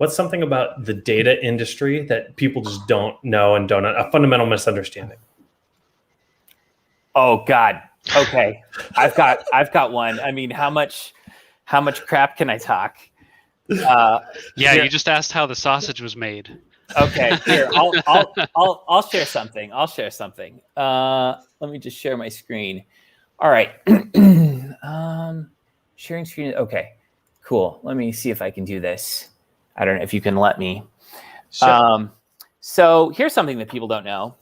What's something about the data industry that people just don't know and don't, a fundamental misunderstanding? Oh God. Okay. I've got one. I mean, how much crap can I talk? Yeah, here. You just asked how the sausage was made. Okay, here I'll share something. Let me just share my screen. All right. Sharing screen. Okay, cool. Let me see if I can do this. I don't know if you can let me. Sure. So here's something that people don't know.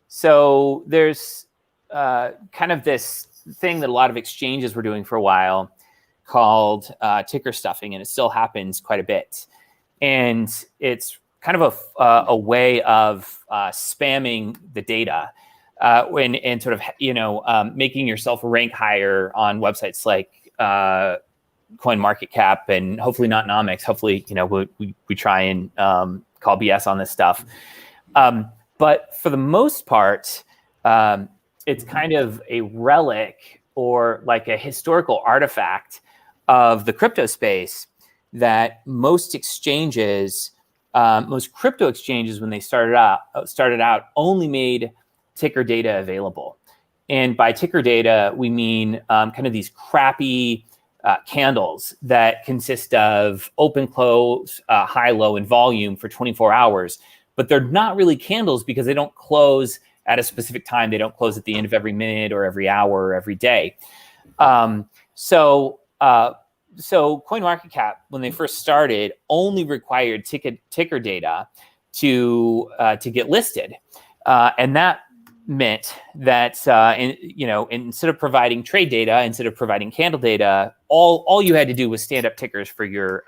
So there's kind of this thing that a lot of exchanges were doing for a while called ticker stuffing, and it still happens quite a bit. And it's kind of a way of spamming the data and sort of, making yourself rank higher on websites like CoinMarketCap and hopefully not Nomics. Hopefully, we try and call BS on this stuff. But for the most part, it's kind of a relic or like a historical artifact of the crypto space that most crypto exchanges, when they started out, only made ticker data available. And by ticker data, we mean kind of these crappy candles that consist of open, close, high, low, and volume for 24 hours. But they're not really candles because they don't close at a specific time. They don't close at the end of every minute or every hour or every day. So CoinMarketCap, when they first started, only required ticker data to get listed, and that meant that instead of providing trade data, instead of providing candle data, all you had to do was stand up tickers for your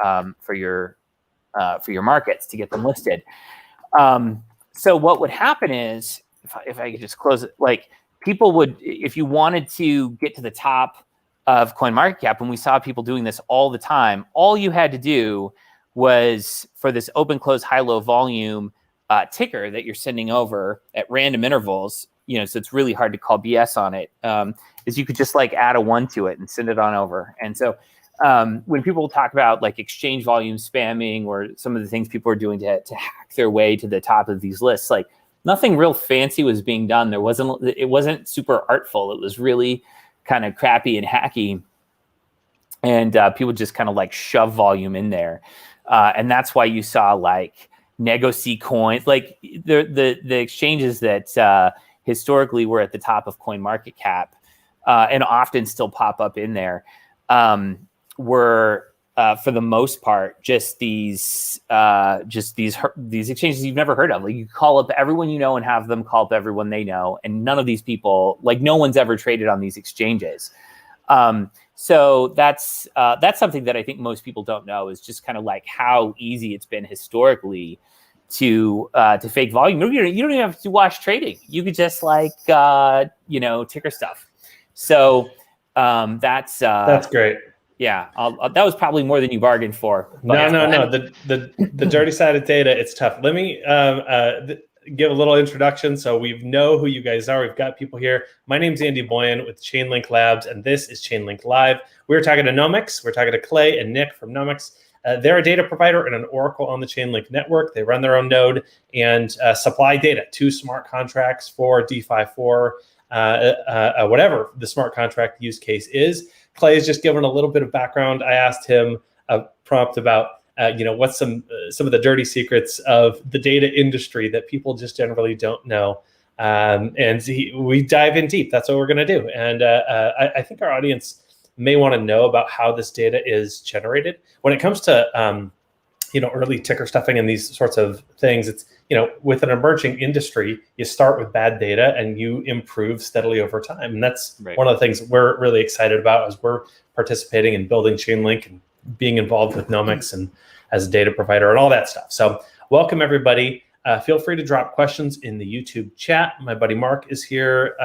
markets to get them listed. So what would happen is, if I could just close it, like people would, if you wanted to get to the top of CoinMarketCap, and we saw people doing this all the time, all you had to do was for this open, close, high, low volume ticker that you're sending over at random intervals, so it's really hard to call BS on it, is you could just like add a 1 to it and send it on over. And so when people talk about like exchange volume spamming or some of the things people are doing to hack their way to the top of these lists, like nothing real fancy was being done. It wasn't super artful. It was really kind of crappy and hacky, and people just kind of like shove volume in there, and that's why you saw like Negoci coins, like the exchanges that historically were at the top of CoinMarketCap and often still pop up in there, were for the most part just these exchanges you've never heard of. Like you call up everyone you know and have them call up everyone they know, and none of these people, like no one's ever traded on these exchanges. So that's something that I think most people don't know, is just kind of like how easy it's been historically to fake volume. You don't even have to watch trading. You could just like ticker stuff. So that's great. Yeah, that was probably more than you bargained for. No. The dirty side of data, it's tough. Let me give a little introduction so we know who you guys are. We've got people here. My name's Andy Boyan with Chainlink Labs, and this is Chainlink Live. We're talking to Nomics. We're talking to Clay and Nick from Nomics. They're a data provider and an oracle on the Chainlink network. They run their own node and supply data to smart contracts for DeFi, for whatever the smart contract use case is. Clay has just given a little bit of background. I asked him a prompt about, what's some of the dirty secrets of the data industry that people just generally don't know. And we dive in deep. That's what we're going to do. And I think our audience may want to know about how this data is generated. When it comes to, early ticker stuffing and these sorts of things, it's, with an emerging industry, you start with bad data and you improve steadily over time. And that's right. One of the things we're really excited about as we're participating in building Chainlink and being involved with Nomics and as a data provider and all that stuff. So welcome, everybody. Feel free to drop questions in the YouTube chat. My buddy Mark is here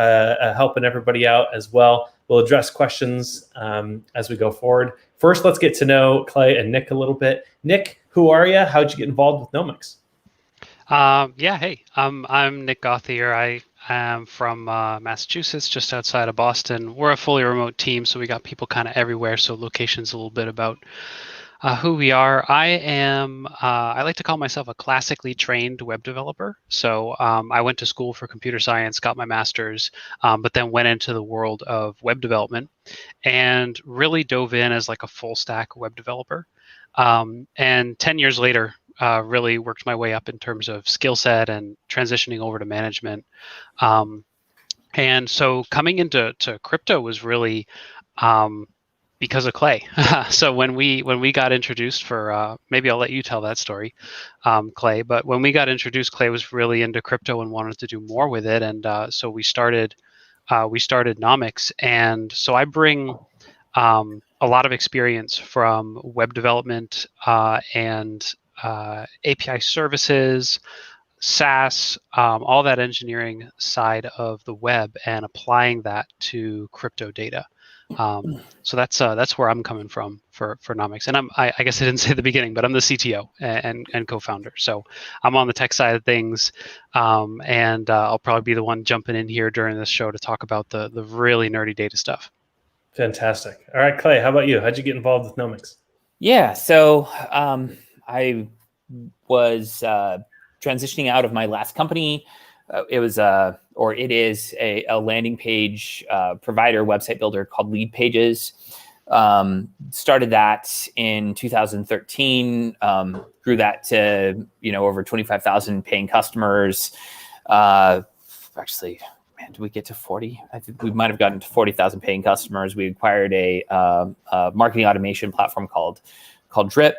helping everybody out as well. We'll address questions as we go forward. First, let's get to know Clay and Nick a little bit. Nick, who are you? How'd you get involved with Nomics? Hey, I'm Nick Gauthier. I am from Massachusetts, just outside of Boston. We're a fully remote team, so we got people kind of everywhere. So location's a little bit about Who we are. I like to call myself a classically trained web developer. So I went to school for computer science, got my master's, but then went into the world of web development and really dove in as like a full stack web developer. And 10 years later, really worked my way up in terms of skill set and transitioning over to management. And so coming into crypto was really because of Clay. So when we got introduced for maybe I'll let you tell that story, Clay. But when we got introduced, Clay was really into crypto and wanted to do more with it, and so we started Nomics. And so I bring a lot of experience from web development and API services, SaaS, all that engineering side of the web, and applying that to crypto data. So that's where I'm coming from for Nomics. And I guess I didn't say at the beginning, but I'm the CTO and co-founder. So I'm on the tech side of things, and I'll probably be the one jumping in here during this show to talk about the really nerdy data stuff. Fantastic. All right, Clay, how about you? How'd you get involved with Nomics? Yeah, so I was transitioning out of my last company. It was it is a landing page provider, website builder called Lead Pages. Started that in 2013. Grew that to over 25,000 paying customers. Actually, man, did we get to 40? I think we might have gotten to 40,000 paying customers. We acquired a marketing automation platform called Drip.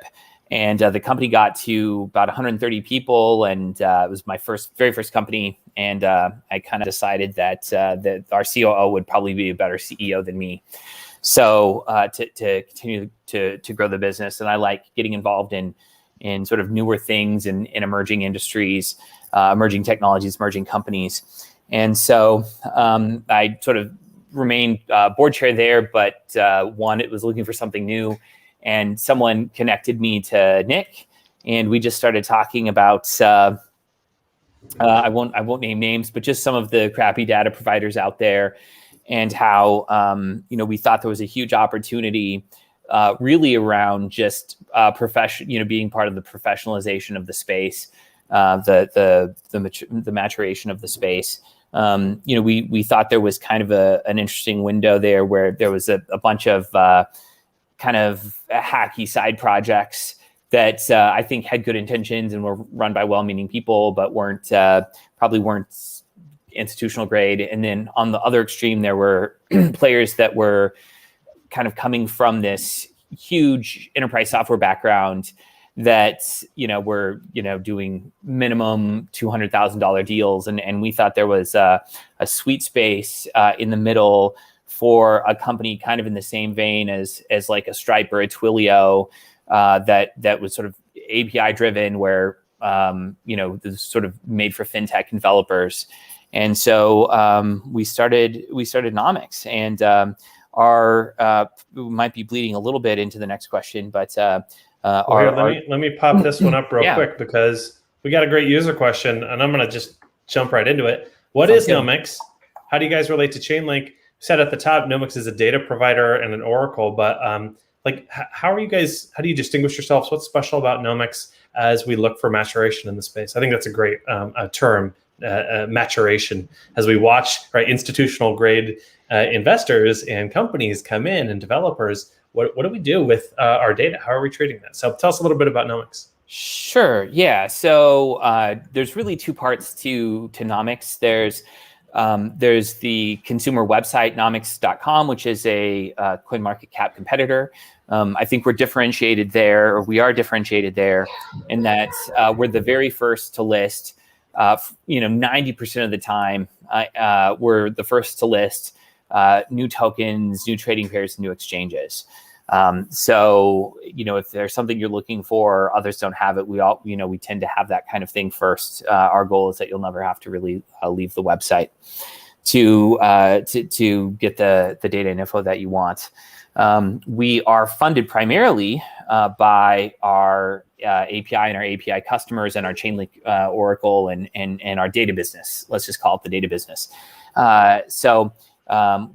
And the company got to about 130 people, and it was my very first company. And I kind of decided that our COO would probably be a better CEO than me. So to continue to grow the business, and I like getting involved in sort of newer things in emerging industries, emerging technologies, emerging companies. And so I sort of remained board chair there, but it was looking for something new. And someone connected me to Nick, and we just started talking about I won't name names, but just some of the crappy data providers out there, and how we thought there was a huge opportunity really around just being part of the professionalization of the space, the maturation of the space. We thought there was kind of an interesting window there where there was a bunch of kind of hacky side projects that I think had good intentions and were run by well-meaning people, but probably weren't institutional grade. And then on the other extreme, there were players that were kind of coming from this huge enterprise software background that were doing minimum $200,000 deals, and we thought there was a sweet space in the middle for a company kind of in the same vein as like a Stripe or a Twilio that was sort of API driven, where this sort of made for fintech developers. And so we started Nomics, and we might be bleeding a little bit into the next question, but let me pop this one up real quick, because we got a great user question, and I'm going to just jump right into it. What is Nomics? How do you guys relate to Chainlink? Said at the top, Nomics is a data provider and an Oracle, but how do you distinguish yourselves? What's special about Nomics as we look for maturation in the space? I think that's a great term, maturation, as we watch institutional grade investors and companies come in, and developers. What do we do with our data? How are we treating that? So tell us a little bit about Nomics. Sure. Yeah. So there's really two parts to Nomics. There's the consumer website, nomics.com, which is a CoinMarketCap competitor. I think we are differentiated there in that we're the very first to list. 90% of the time, we're the first to list new tokens, new trading pairs, new exchanges. So if there's something you're looking for, others don't have it. We tend to have that kind of thing first. Our goal is that you'll never have to really leave the website to get the data and info that you want. We are funded primarily by our API and our API customers and our Chainlink, Oracle, and our data business. Let's just call it the data business. So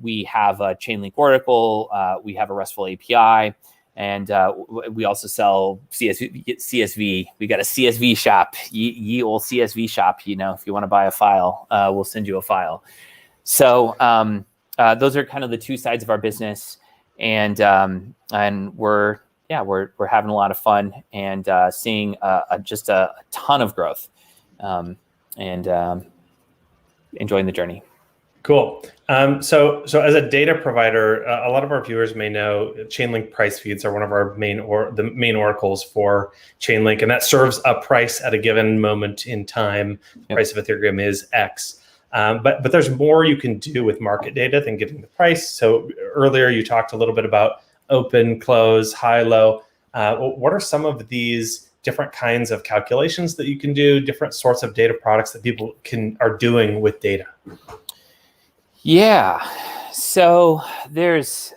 we have a Chainlink Oracle. We have a RESTful API. And we also sell CSV. We got a CSV shop, ye old CSV shop. If you want to buy a file, we'll send you a file. So those are kind of the two sides of our business, and we're having a lot of fun and seeing just a ton of growth, and enjoying the journey. Cool. So as a data provider, a lot of our viewers may know Chainlink price feeds are one of our main oracles for Chainlink, and that serves a price at a given moment in time. The price of Ethereum is X. But there's more you can do with market data than getting the price. So earlier you talked a little bit about open, close, high, low. What are some of these different kinds of calculations that you can do, different sorts of data products that people are doing with data? Yeah. So there's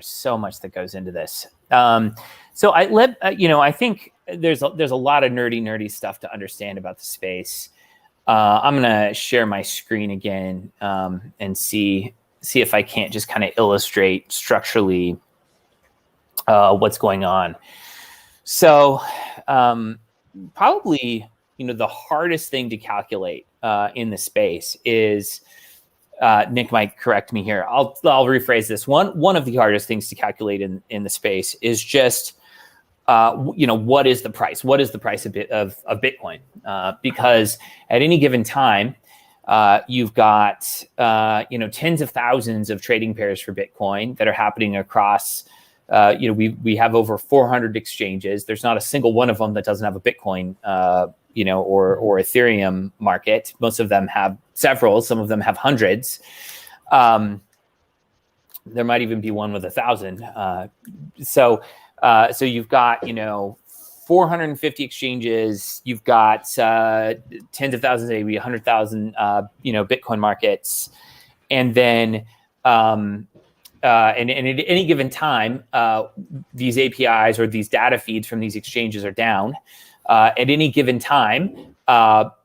so much that goes into this. So I think there's a lot of nerdy stuff to understand about the space. I'm gonna share my screen again and see if I can't just kind of illustrate structurally what's going on. So probably the hardest thing to calculate in the space is, Nick might correct me here. I'll rephrase this. One of the hardest things to calculate in the space is just what is the price? What is the price of Bitcoin? Because at any given time, you've got tens of thousands of trading pairs for Bitcoin that are happening across. We have over 400 exchanges. There's not a single one of them that doesn't have a Bitcoin or Ethereum market. Most of them have several. Some of them have hundreds. There might even be one with 1,000. So you've got 450 exchanges. You've got tens of thousands, maybe 100,000 Bitcoin markets, and then and at any given time, these APIs or these data feeds from these exchanges are down. At any given time,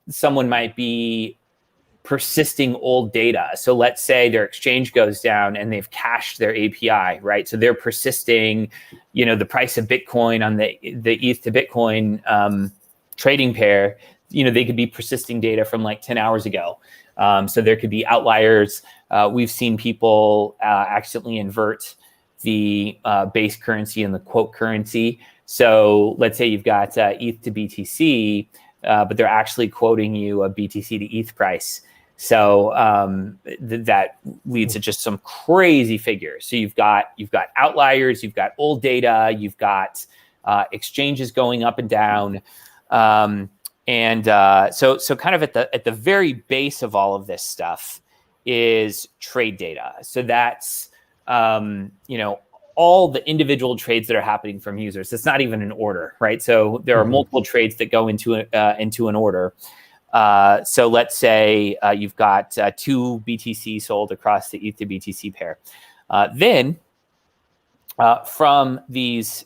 someone might be persisting old data. So let's say their exchange goes down and they've cached their API, right? So they're persisting, the price of Bitcoin on the ETH to Bitcoin trading pair. They could be persisting data from like 10 hours ago. So there could be outliers. We've seen people accidentally invert the base currency and the quote currency. So let's say you've got ETH to BTC, but they're actually quoting you a BTC to ETH price. So that leads to just some crazy figures. So you've got outliers, you've got old data, you've got exchanges going up and down, so kind of at the very base of all of this stuff is trade data. So that's all the individual trades that are happening from users. It's not even an order, right? So there are multiple trades that go into an order. So let's say you've got 2 BTC sold across the ETH to BTC pair. Then from these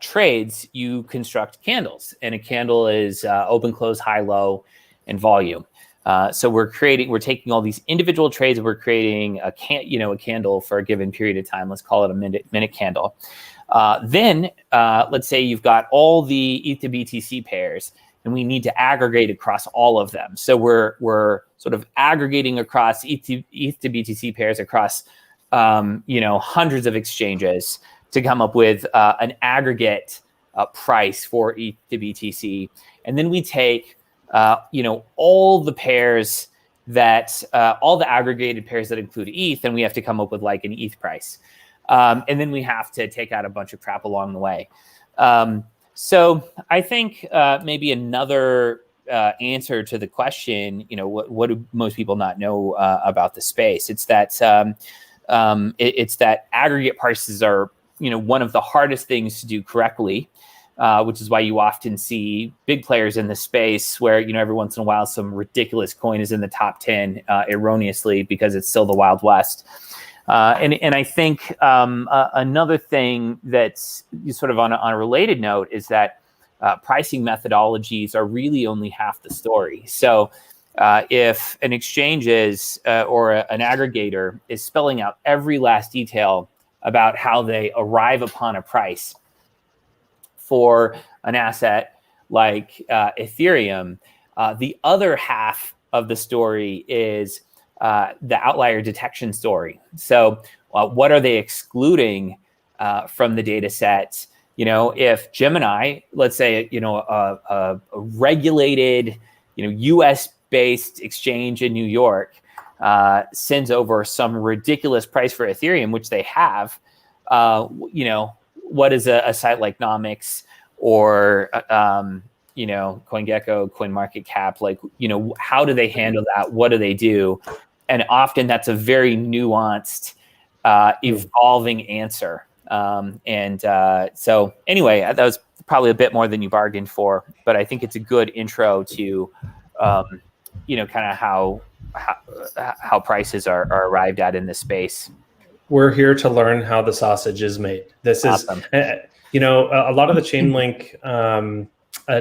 trades, you construct candles, and a candle is open, close, high, low, and volume. So we're taking all these individual trades, and we're creating a candle for a given period of time. Let's call it a minute candle. Then let's say you've got all the ETH to BTC pairs, and we need to aggregate across all of them. So we're sort of aggregating across ETH to BTC pairs across hundreds of exchanges to come up with an aggregate price for ETH to BTC, and then we take all the pairs that all the aggregated pairs that include ETH, and we have to come up with like an ETH price, and then we have to take out a bunch of crap along the way. So I think maybe another answer to the question, what do most people not know about the space? It's that aggregate prices are one of the hardest things to do correctly, which is why you often see big players in the space where every once in a while some ridiculous coin is in the top 10 erroneously because it's still the Wild West. And I think another thing that's sort of on a related note is that pricing methodologies are really only half the story. So if an exchange is or an aggregator is spelling out every last detail about how they arrive upon a price for an asset like Ethereum. The other half of the story is the outlier detection story. So what are they excluding from the data sets? If Gemini, let's say, a regulated, US based exchange in New York sends over some ridiculous price for Ethereum, which they have, what is a site like Nomics or CoinGecko, CoinMarketCap, how do they handle that? What do they do? And often that's a very nuanced, evolving answer. So anyway, that was probably a bit more than you bargained for, but I think it's a good intro to, kind of how prices are arrived at in this space. We're here to learn how the sausage is made. This Awesome. is, a lot of the Chainlink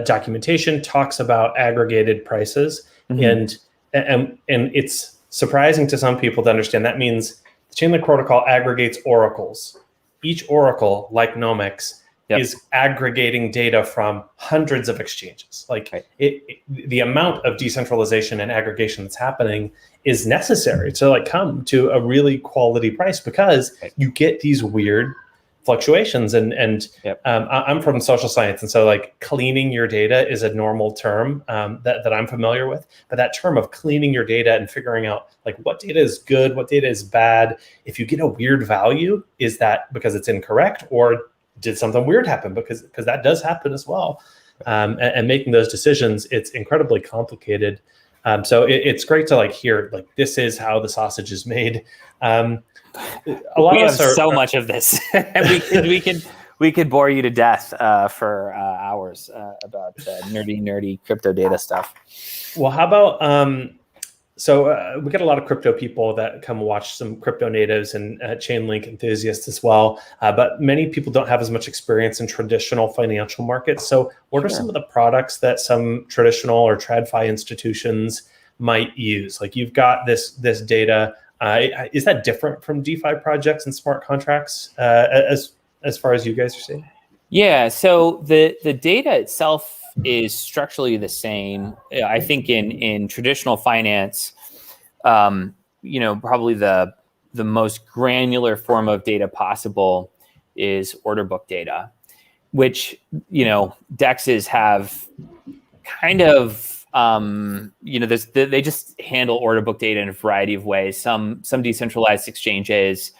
documentation talks about aggregated prices, and it's surprising to some people to understand that means the Chainlink protocol aggregates oracles. Each oracle, like Nomics, is aggregating data from hundreds of exchanges. The amount of decentralization and aggregation that's happening is necessary to come to a really quality price, because you get these weird fluctuations. And I'm from social science, and so cleaning your data is a normal term that I'm familiar with. But that term of cleaning your data and figuring out what data is good, what data is bad, if you get a weird value, is that because it's incorrect, or did something weird happen? Because that does happen as well. And making those decisions, it's incredibly complicated. So it's great to hear this is how the sausage is made. A lot we of have us so much of this, and we could bore you to death for hours about nerdy crypto data stuff. Well, how about we get a lot of crypto people that come watch some crypto natives and Chainlink enthusiasts as well. But many people don't have as much experience in traditional financial markets. So what are some of the products that some traditional or TradFi institutions might use? You've got this data. Is that different from DeFi projects and smart contracts as far as you guys are seeing? Yeah. So the data itself is structurally the same. I think in traditional finance, probably the most granular form of data possible is order book data, which DEXs have kind of they just handle order book data in a variety of ways. Some decentralized exchanges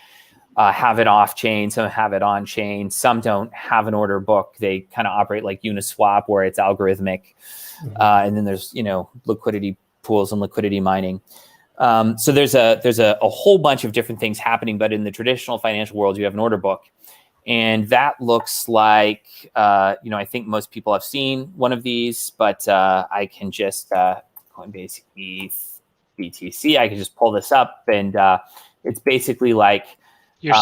have it off chain, some have it on chain, some don't have an order book. They kind of operate like Uniswap, where it's algorithmic. And then there's liquidity pools and liquidity mining. So there's a whole bunch of different things happening. But in the traditional financial world, you have an order book, and that looks like I think most people have seen one of these, but I can just Coinbase ETH BTC. I can just pull this up, and it's basically like. You're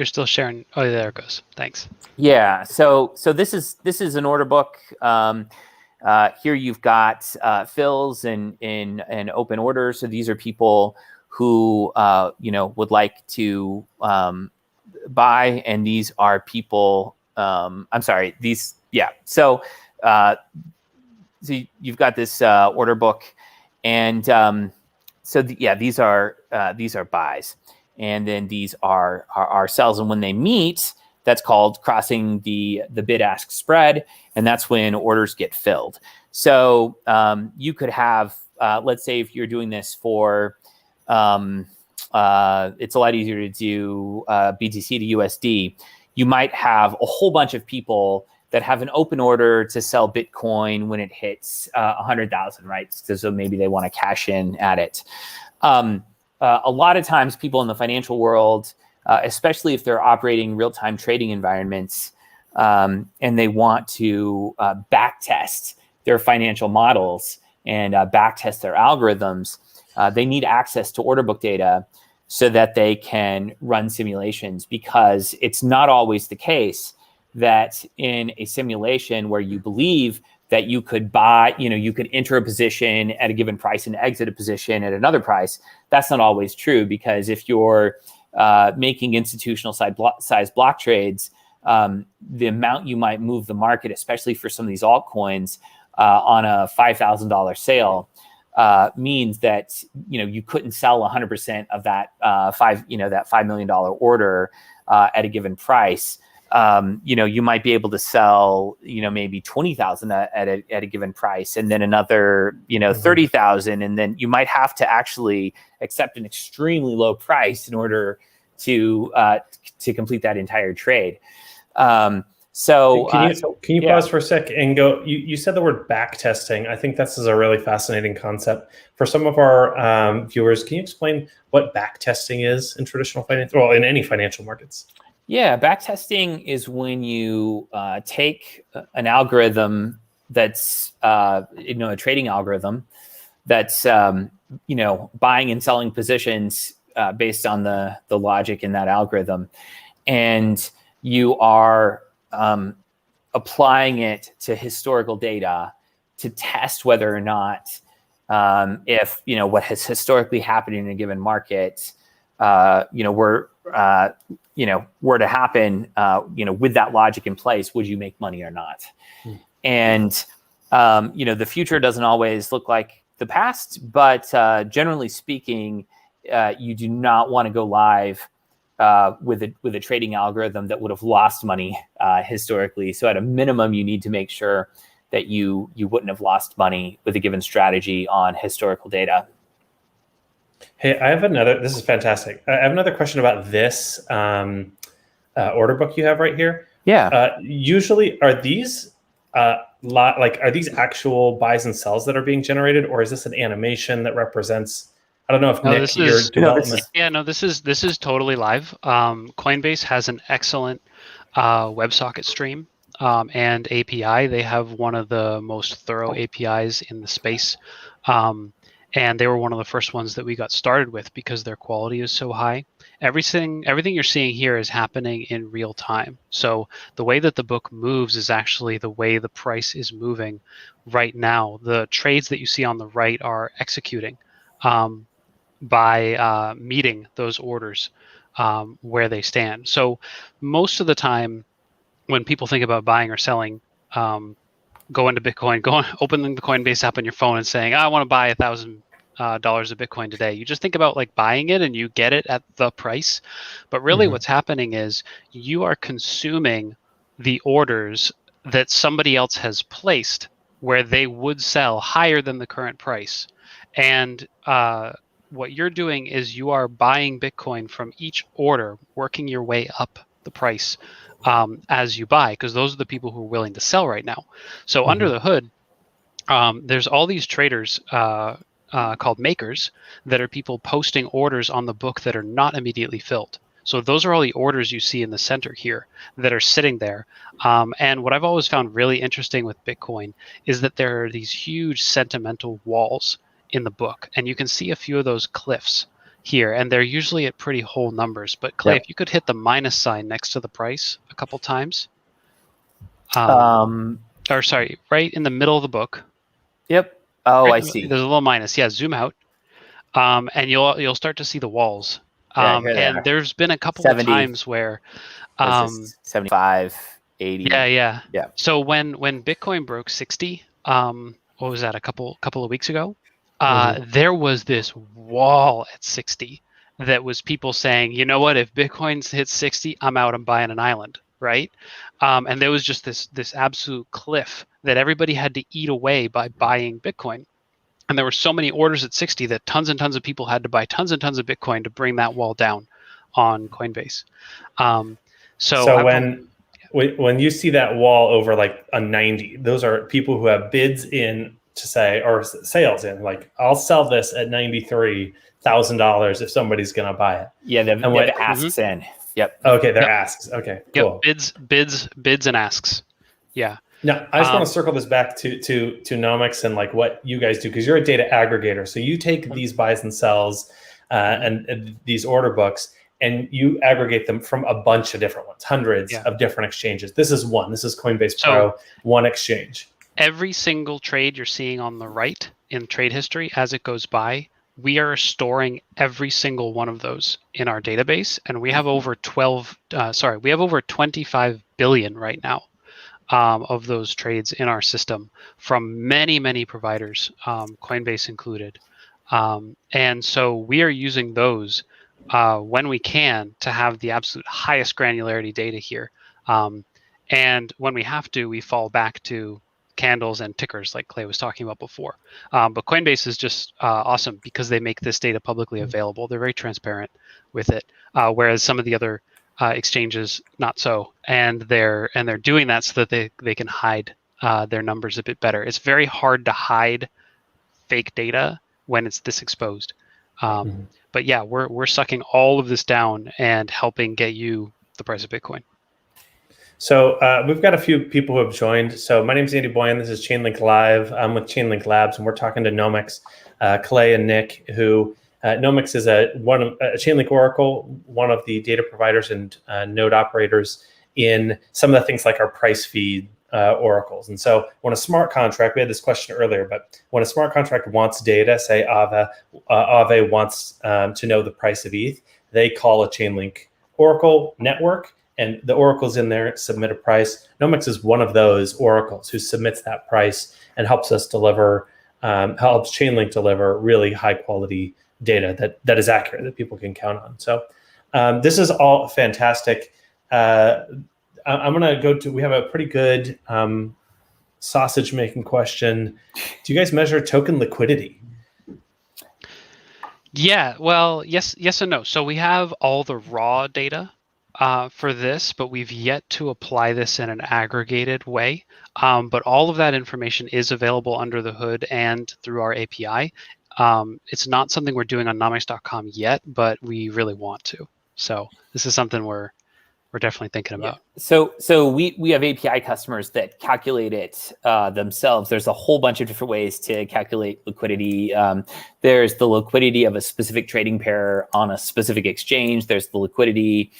still sharing. Oh, there it goes. Thanks. Yeah. So this is an order book. Here you've got fills and open orders. So these are people who would like to buy, and these are people. I'm sorry. These. Yeah. So you've got this order book, and these are buys. And then these are sells. And when they meet, that's called crossing the bid-ask spread. And that's when orders get filled. So you could have, let's say if you're doing this for, it's a lot easier to do BTC to USD. You might have a whole bunch of people that have an open order to sell Bitcoin when it hits 100,000, right? So maybe they want to cash in at it. A lot of times people in the financial world, especially if they're operating real-time trading environments, and they want to backtest their financial models and backtest their algorithms, they need access to order book data so that they can run simulations, because it's not always the case that in a simulation where you believe that you could buy, you could enter a position at a given price and exit a position at another price. That's not always true, because if you're making institutional size block trades, the amount you might move the market, especially for some of these altcoins, on a $5,000 sale, means that you couldn't sell 100% of that $5 million order at a given price. You might be able to sell maybe 20,000 at a given price, and then another 30,000, and then you might have to actually accept an extremely low price in order to complete that entire trade. So can you pause for a sec and go? You said the word back testing. I think this is a really fascinating concept for some of our viewers. Can you explain what back testing is in traditional finance, well, in any financial markets? Yeah, back testing is when you take an algorithm that's a trading algorithm that's buying and selling positions based on the logic in that algorithm, and you are applying it to historical data to test whether or not if what has historically happened in a given market were to happen with that logic in place, would you make money or not? And the future doesn't always look like the past, but generally speaking, you do not want to go live with a trading algorithm that would have lost money historically. So at a minimum, you need to make sure that you wouldn't have lost money with a given strategy on historical data. Hey, this is fantastic. I have another question about this order book you have right here. Yeah. Usually are these are these actual buys and sells that are being generated, or is this an animation that represents, I don't know if Nick, your development. This is totally live. Coinbase has an excellent WebSocket stream and API. They have one of the most thorough APIs in the space. And they were one of the first ones that we got started with because their quality is so high. Everything you're seeing here is happening in real time. So the way that the book moves is actually the way the price is moving right now. The trades that you see on the right are executing by meeting those orders where they stand. So most of the time when people think about buying or selling, go into Bitcoin, opening the Coinbase app on your phone and saying, I want to buy $1,000 of Bitcoin today. You just think about like buying it and you get it at the price. But really what's happening is you are consuming the orders that somebody else has placed where they would sell higher than the current price. And what you're doing is you are buying Bitcoin from each order, working your way up the price as you buy, because those are the people who are willing to sell right now. So under the hood, there's all these traders called makers that are people posting orders on the book that are not immediately filled. So those are all the orders you see in the center here that are sitting there. And what I've always found really interesting with Bitcoin is that there are these huge sentimental walls in the book, and you can see a few of those cliffs here, and they're usually at pretty whole numbers. But Clay, if you could hit the minus sign next to the price a couple times, or sorry, right in the middle of the book. Yep. Oh, right, I see. There's a little minus. Yeah, zoom out, and you'll start to see the walls. And there's been a couple 70, of times where 75, 80. Yeah. Yeah. So when Bitcoin broke 60, what was that, a couple of weeks ago? There was this wall at 60 that was people saying, you know what, if Bitcoin hits 60, I'm out, I'm buying an island, right? And there was just this absolute cliff that everybody had to eat away by buying Bitcoin. And there were so many orders at 60 that tons and tons of people had to buy tons and tons of Bitcoin to bring that wall down on Coinbase. So when you see that wall over like a 90, those are people who have bids in to say, or sales in, like, I'll sell this at $93,000 if somebody's going to buy it. Yeah, they have asks in. Yep. Okay, they're asks. Okay, cool. Yep. Bids and asks. Yeah. Now, I just want to circle this back to Nomics and like what you guys do, because you're a data aggregator. So you take these buys and sells and these order books, and you aggregate them from a bunch of different ones, hundreds of different exchanges. This is one. This is Coinbase Pro, one exchange. Every single trade you're seeing on the right in trade history as it goes by we are storing every single one of those in our database, and we have over 25 billion right now of those trades in our system from many, many providers, Coinbase included. And so we are using those when we can to have the absolute highest granularity data here. And when we have to, we fall back to candles and tickers like Clay was talking about before. But Coinbase is just awesome because they make this data publicly available. They're very transparent with it, whereas some of the other exchanges not so, and they're doing that so that they can hide their numbers a bit better. It's very hard to hide fake data when it's this exposed. But yeah, we're sucking all of this down and helping get you the price of Bitcoin. So we've got a few people who have joined. So my name is Andy Boyan. This is Chainlink Live. I'm with Chainlink Labs, and we're talking to Nomics, Clay and Nick, who Nomics is a Chainlink Oracle, one of the data providers and node operators in some of the things like our price feed oracles. And so when a smart contract, we had this question earlier, but when a smart contract wants data, say Aave wants to know the price of ETH, they call a Chainlink Oracle network, and the oracles in there submit a price. Nomics is one of those oracles who submits that price and helps us deliver, helps Chainlink deliver really high quality data that is accurate, that people can count on. So this is all fantastic. I'm gonna go to, we have a pretty good sausage making question. Do you guys measure token liquidity? Yeah, well, yes and no. So we have all the raw data for this, but we've yet to apply this in an aggregated way. But all of that information is available under the hood and through our API. It's not something we're doing on nomics.com yet, but we really want to. So this is something we're definitely thinking about. So we have API customers that calculate it themselves. There's a whole bunch of different ways to calculate liquidity. There's the liquidity of a specific trading pair on a specific exchange. There's the liquidity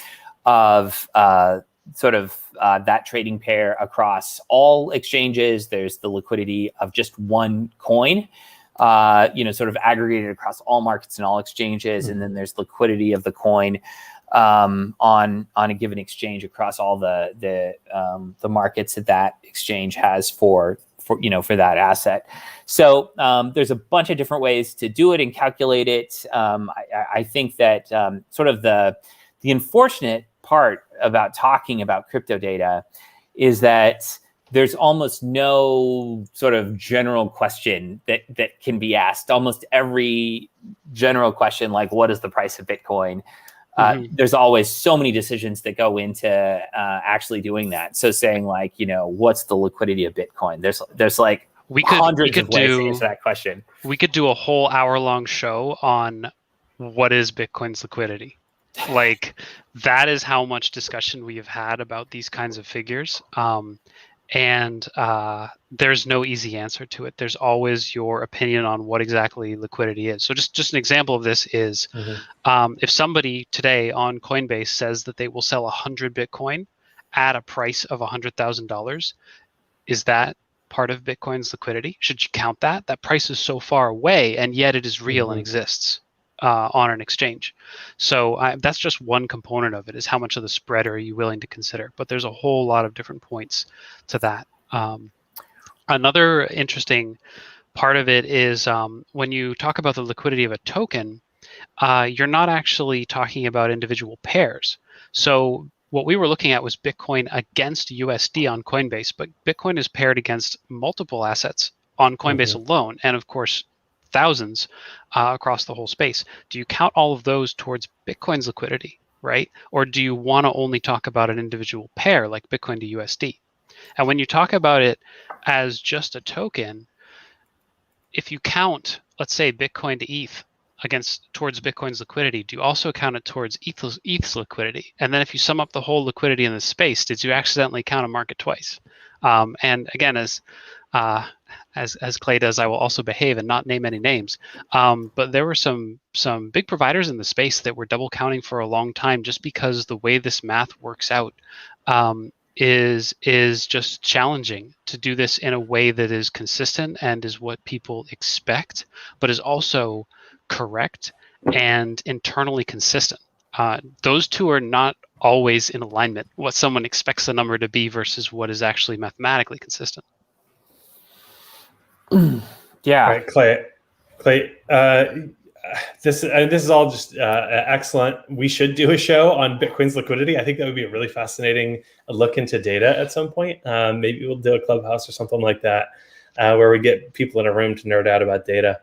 of that trading pair across all exchanges. There's the liquidity of just one coin, sort of aggregated across all markets and all exchanges. And then there's liquidity of the coin on a given exchange across all the markets that exchange has for that asset. So there's a bunch of different ways to do it and calculate it. I think that sort of the unfortunate part about talking about crypto data is that there's almost no sort of general question that can be asked. Almost every general question, like what is the price of Bitcoin? There's always so many decisions that go into actually doing that. So saying like, what's the liquidity of Bitcoin? There's like hundreds of ways to answer that question. We could do a whole hour-long show on what is Bitcoin's liquidity. Like that is how much discussion we have had about these kinds of figures. And there's no easy answer to it. There's always your opinion on what exactly liquidity is. So just an example of this is if somebody today on Coinbase says that they will sell 100 Bitcoin at a price of $100,000, is that part of Bitcoin's liquidity? Should you count that? That price is so far away, and yet it is real and exists on an exchange. So that's just one component of it, is how much of the spread are you willing to consider? But there's a whole lot of different points to that. Another interesting part of it is when you talk about the liquidity of a token, you're not actually talking about individual pairs. So what we were looking at was Bitcoin against USD on Coinbase, but Bitcoin is paired against multiple assets on Coinbase alone, and of course thousands across the whole space. Do you count all of those towards Bitcoin's liquidity, right? Or do you want to only talk about an individual pair like Bitcoin to USD? And when you talk about it as just a token, if you count, let's say, Bitcoin to ETH towards Bitcoin's liquidity, do you also count it towards ETH's liquidity? And then if you sum up the whole liquidity in the space, did you accidentally count a market twice? And again, as Clay does, I will also behave and not name any names. But there were some big providers in the space that were double counting for a long time, just because the way this math works out is just challenging to do this in a way that is consistent and is what people expect, but is also correct, and internally consistent. Those two are not always in alignment. What someone expects the number to be versus what is actually mathematically consistent. Yeah. All right, Clay. This is all just excellent. We should do a show on Bitcoin's liquidity. I think that would be a really fascinating look into data at some point. Maybe we'll do a clubhouse or something like that, where we get people in a room to nerd out about data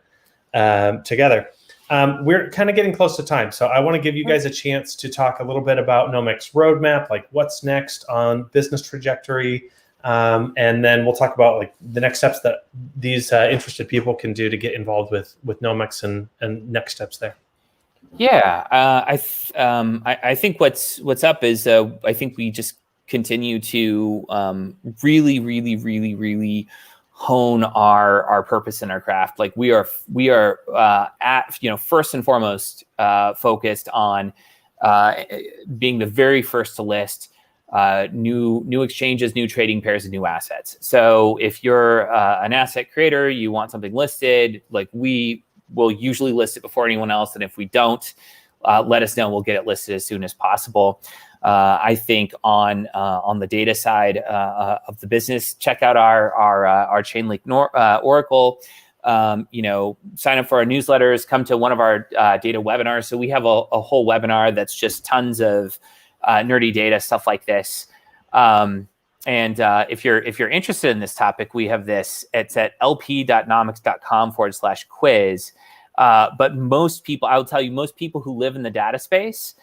together. We're kind of getting close to time, so I want to give you guys a chance to talk a little bit about Nomics roadmap, like what's next on business trajectory, and then we'll talk about like the next steps that these interested people can do to get involved with Nomics and next steps there. Yeah, I think what's up is I think we just continue to really hone our purpose and our craft. Like we are at first and foremost focused on being the very first to list new exchanges, new trading pairs, and new assets. So if you're an asset creator, you want something listed, like we will usually list it before anyone else. And if we don't, let us know. We'll get it listed as soon as possible. I think on the data side of the business, check out our Chainlink Oracle. Sign up for our newsletters. Come to one of our data webinars. So we have a whole webinar that's just tons of nerdy data, stuff like this. And if you're interested in this topic, we have this. It's at lp.nomics.com/quiz. But most people, I will tell you, most people who live in the data space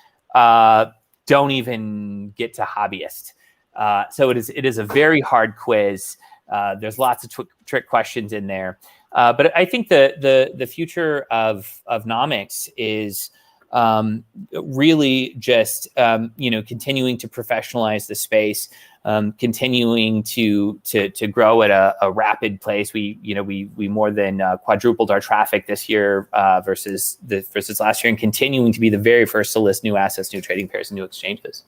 don't even get to hobbyist. So it is a very hard quiz. There's lots of trick questions in there. But I think the future of Nomics is really just continuing to professionalize the space, continuing to grow at a rapid pace. We more than quadrupled our traffic this year versus last year, and continuing to be the very first to list new assets, new trading pairs, and new exchanges.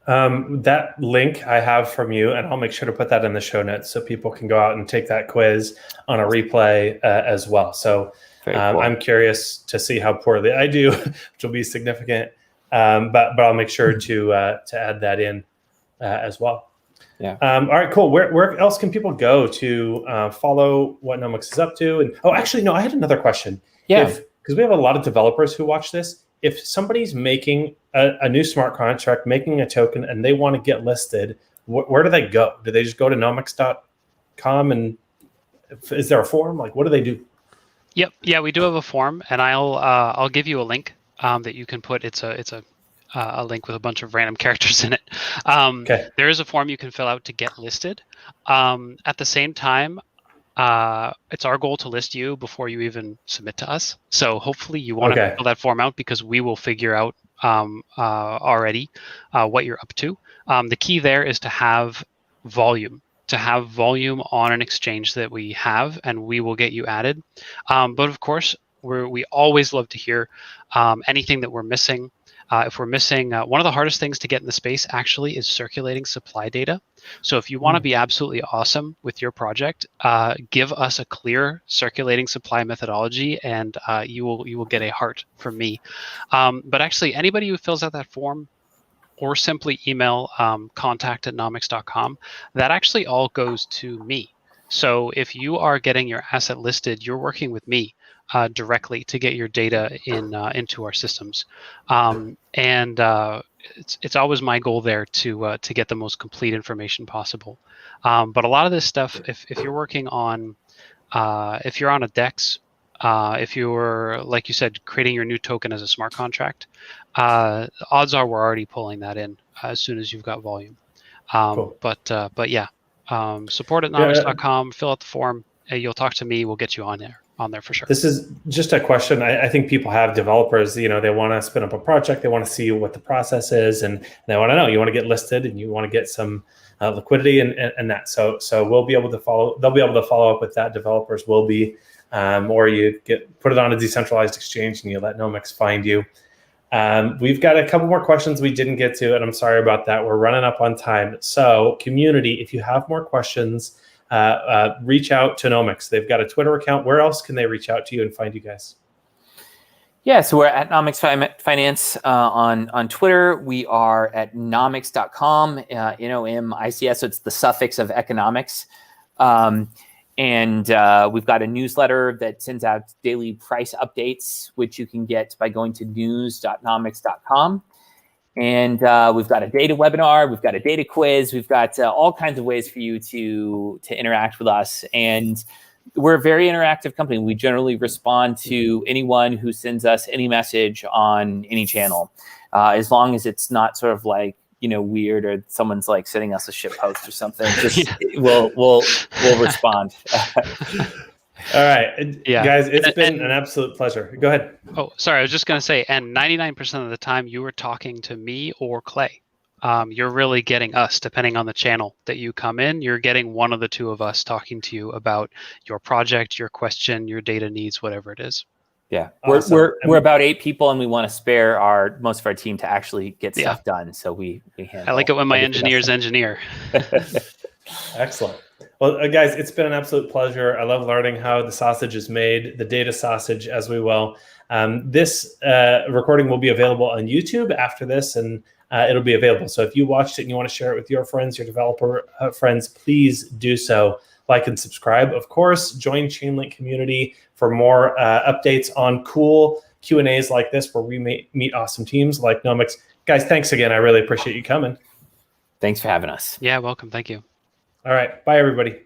That link I have from you, and I'll make sure to put that in the show notes so people can go out and take that quiz on a replay as well. So cool. I'm curious to see how poorly I do, which will be significant, but I'll make sure to add that in as well. Yeah. All right, cool. Where else can people go to follow what Nomics is up to? And actually, no, I had another question. Yeah. Because we have a lot of developers who watch this. If somebody's making a new smart contract, making a token, and they want to get listed, where do they go? Do they just go to nomics.com, and is there a form? Like, what do they do? Yep. Yeah, we do have a form, and I'll give you a link that you can put. It's a link with a bunch of random characters in it. Okay. There is a form you can fill out to get listed. At the same time, it's our goal to list you before you even submit to us. So hopefully you want to fill that form out, because we will figure out already what you're up to. The key there is to have volume. On an exchange that we have, and we will get you added. But of course, we always love to hear anything that we're missing. If we're missing, one of the hardest things to get in the space actually is circulating supply data. So if you want to be absolutely awesome with your project, give us a clear circulating supply methodology, and you will get a heart from me. But actually, anybody who fills out that form, or simply email contact@nomics.com, that actually all goes to me. So if you are getting your asset listed, you're working with me directly to get your data into our systems. It's always my goal there to get the most complete information possible. But a lot of this stuff, if you're working on, if you're on a DEX, if you're, like you said, creating your new token as a smart contract, odds are we're already pulling that in as soon as you've got volume. Cool. But yeah, support at nomics.com, fill out the form, you'll talk to me, we'll get you on there for sure. This is just a question. I think people have developers, they want to spin up a project, they want to see what the process is, and they want to know, you want to get listed and you want to get some liquidity and that. So we'll be able to they'll be able to follow up with that. Developers will be, or you put it on a decentralized exchange and you let Nomics find you. We've got a couple more questions we didn't get to, and I'm sorry about that. We're running up on time. So community, if you have more questions, reach out to Nomics. They've got a Twitter account. Where else can they reach out to you and find you guys? Yeah, so we're at Nomics Finance on Twitter. We are at nomics.com, N-O-M-I-C-S, so it's the suffix of economics. And we've got a newsletter that sends out daily price updates, which you can get by going to news.nomics.com. And we've got a data webinar, we've got a data quiz, we've got all kinds of ways for you to interact with us. And we're a very interactive company. We generally respond to anyone who sends us any message on any channel, as long as it's not sort of like, weird, or someone's like sending us a shit post or something. Just we'll respond. All right, guys, it's been an absolute pleasure. Go ahead. Oh, sorry, I was just going to say, and 99% of the time you were talking to me or Clay. You're really getting us, depending on the channel that you come in. You're getting one of the two of us talking to you about your project, your question, your data needs, whatever it is. Yeah, awesome. we're about 8 people, and we want to spare most of our team to actually get stuff done. So we handle. I like it when my engineers engineer. Excellent. Well, guys, it's been an absolute pleasure. I love learning how the sausage is made, the data sausage, as we will. This recording will be available on YouTube after this, and it'll be available. So if you watched it and you want to share it with your friends, your developer friends, please do so. Like and subscribe. Of course, join Chainlink community for more updates on cool Q&As like this, where we meet awesome teams like Nomics. Guys, thanks again. I really appreciate you coming. Thanks for having us. Yeah, welcome. Thank you. All right. Bye, everybody.